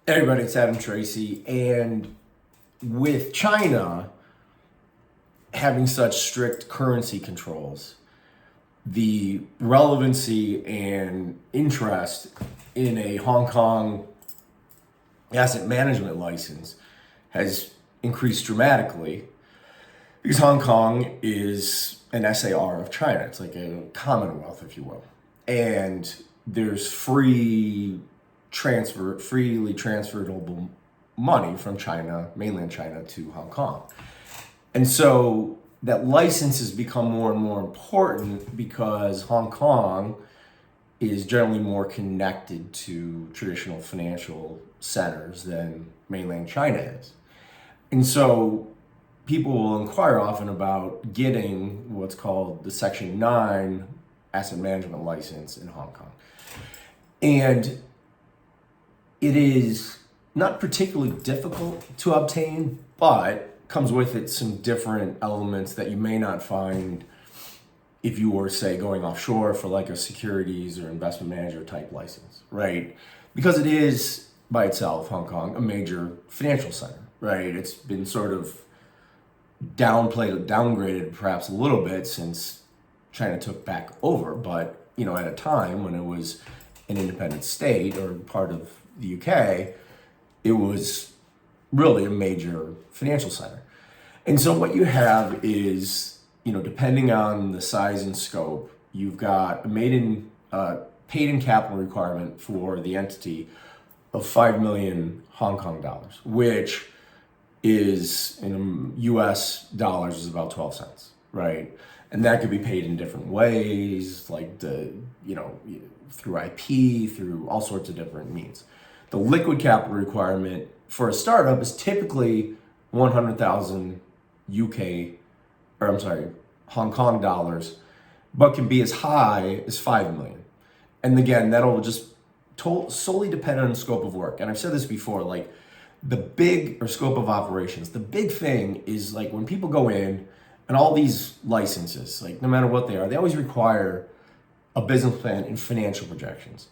Everybody, it's Adam Tracy. And with China having such strict currency controls, the relevancy and interest in a Hong Kong asset management license has increased dramatically because Hong Kong is an SAR of China. It's like a commonwealth, if you will. And there's freely transferable money from China, mainland China, to Hong Kong. And so that license has become more and more important because Hong Kong is generally more connected to traditional financial centers than mainland China is. And so people will inquire often about getting what's called the Section 9 asset management license in Hong Kong. And it is not particularly difficult to obtain, but comes with it some different elements that you may not find if you were, say, going offshore for like a securities or investment manager type license, right? Because it is by itself, Hong Kong, a major financial center, right? It's been sort of downgraded perhaps a little bit since China took back over, but at a time when it was an independent state or part of the UK, it was really a major financial center. And so what you have is, depending on the size and scope, you've got a paid-in capital requirement for the entity of 5 million Hong Kong dollars, which is in US dollars is about 12 cents, right? And that could be paid in different ways, like through IP, through all sorts of different means. The liquid capital requirement for a startup is typically 100,000 Hong Kong dollars, but can be as high as 5 million. And again, that'll just solely depend on the scope of work. And I've said this before, like scope of operations, the big thing is like when people go in and all these licenses, like no matter what they are, they always require a business plan and financial projections.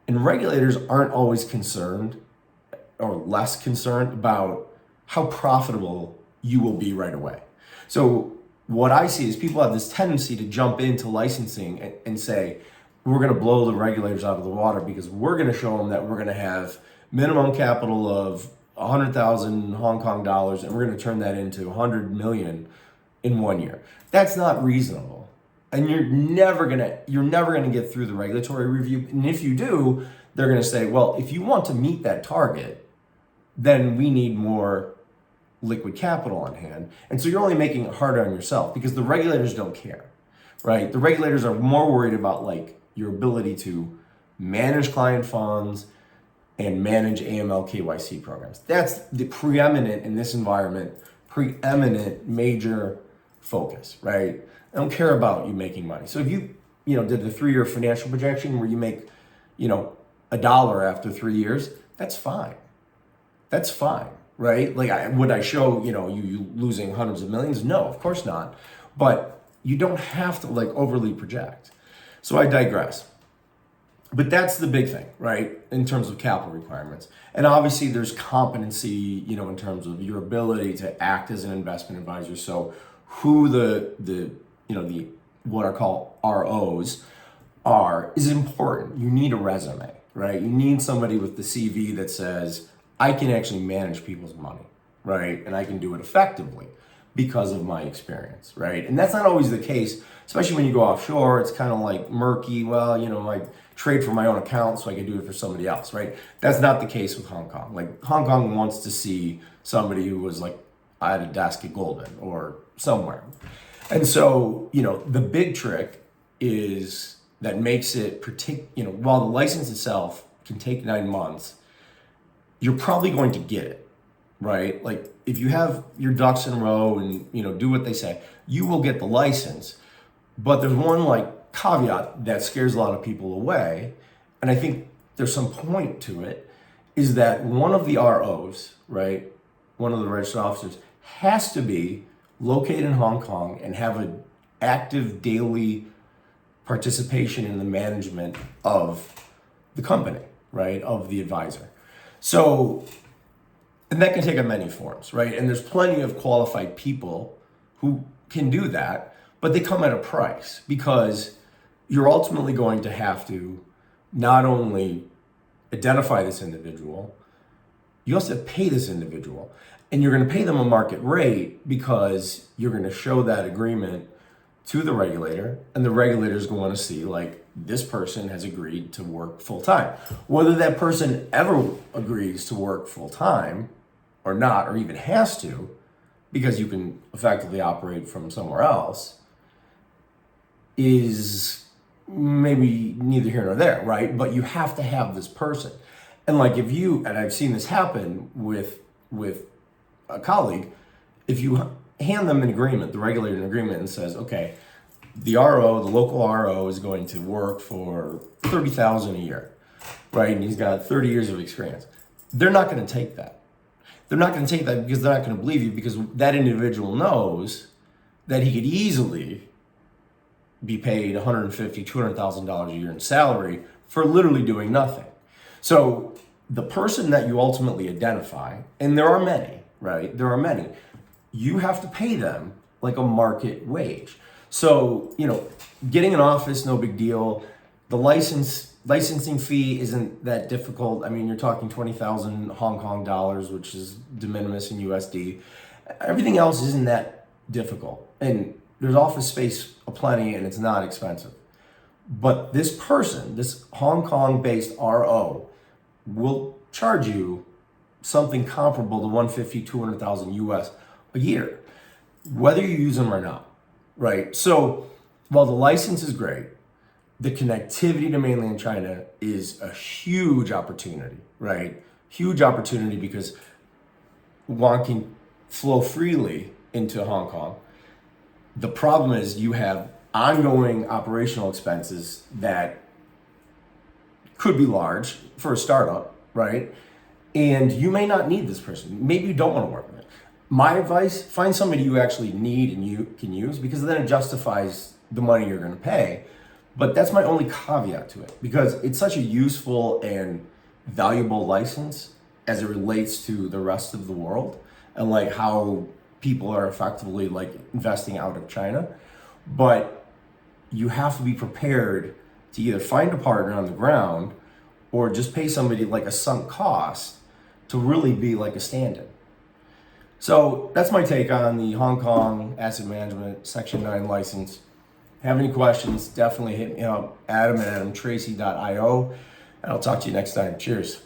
And regulators aren't always concerned or less concerned about how profitable you will be right away. So what I see is people have this tendency to jump into licensing and say, we're going to blow the regulators out of the water because we're going to show them that we're going to have minimum capital of 100,000 Hong Kong dollars and we're going to turn that into 100 million in 1 year. That's not reasonable. And you're never gonna get through the regulatory review. And if you do, they're gonna say, well, if you want to meet that target, then we need more liquid capital on hand. And so you're only making it harder on yourself because the regulators don't care, right? The regulators are more worried about like your ability to manage client funds and manage AML KYC programs. That's the preeminent in this environment, major focus, right? I don't care about you making money. So if you did the 3-year financial projection where you make, $1 after 3 years, that's fine. That's fine, right? Like, would I show, you losing hundreds of millions? No, of course not. But you don't have to like overly project. So I digress. But that's the big thing, right? In terms of capital requirements. And obviously there's competency, in terms of your ability to act as an investment advisor. So who the what are called ROs are is important. You need a resume, right? You need somebody with the CV that says, I can actually manage people's money, right? And I can do it effectively because of my experience, right? And that's not always the case, especially when you go offshore. It's kind of like murky. Well, I trade for my own account so I can do it for somebody else, right? That's not the case with Hong Kong. Like Hong Kong wants to see somebody who was like at a desk at Goldman or somewhere. And so, the big trick is that makes it while the license itself can take 9 months, you're probably going to get it, right? Like if you have your ducks in a row and, do what they say, you will get the license. But there's one like caveat that scares a lot of people away. And I think there's some point to it is that one of the ROs, right? One of the registered officers has to be located in Hong Kong and have an active daily participation in the management of the company, right, of the advisor. So, and that can take on many forms, right? And there's plenty of qualified people who can do that, but they come at a price, because you're ultimately going to have to not only identify this individual, you also have to pay this individual. And you're going to pay them a market rate, because you're going to show that agreement to the regulator, and the regulator is going to see, like, this person has agreed to work full time. Whether that person ever agrees to work full time or not, or even has to, because you can effectively operate from somewhere else, is maybe neither here nor there, right? But you have to have this person. And like, if you, and I've seen this happen with a colleague, if you hand them an agreement, the regulator an agreement, and says, okay, the local RO is going to work for $30,000 a year, right? And he's got 30 years of experience. They're not going to take that. They're not going to take that, because they're not going to believe you, because that individual knows that he could easily be paid $150,000, $200,000 a year in salary for literally doing nothing. So the person that you ultimately identify, and there are many, right? There are many. You have to pay them like a market wage. So, getting an office, no big deal. The licensing fee isn't that difficult. I mean, you're talking 20,000 Hong Kong dollars, which is de minimis in USD. Everything else isn't that difficult. And there's office space aplenty, and it's not expensive. But this person, this Hong Kong-based RO, will charge you something comparable to 150, 200,000 US a year, whether you use them or not, right? So while the license is great, the connectivity to mainland China is a huge opportunity, right? Huge opportunity, because one can flow freely into Hong Kong. The problem is you have ongoing operational expenses that could be large for a startup, right? And you may not need this person. Maybe you don't want to work with it. My advice, find somebody you actually need and you can use, because then it justifies the money you're going to pay. But that's my only caveat to it, because it's such a useful and valuable license as it relates to the rest of the world, and like how people are effectively like investing out of China. But you have to be prepared to either find a partner on the ground, or just pay somebody like a sunk cost to really be like a stand-in. So that's my take on the Hong Kong Asset Management Section 9 license. Have any questions, definitely hit me up, Adam at adamtracy.io, and I'll talk to you next time. Cheers.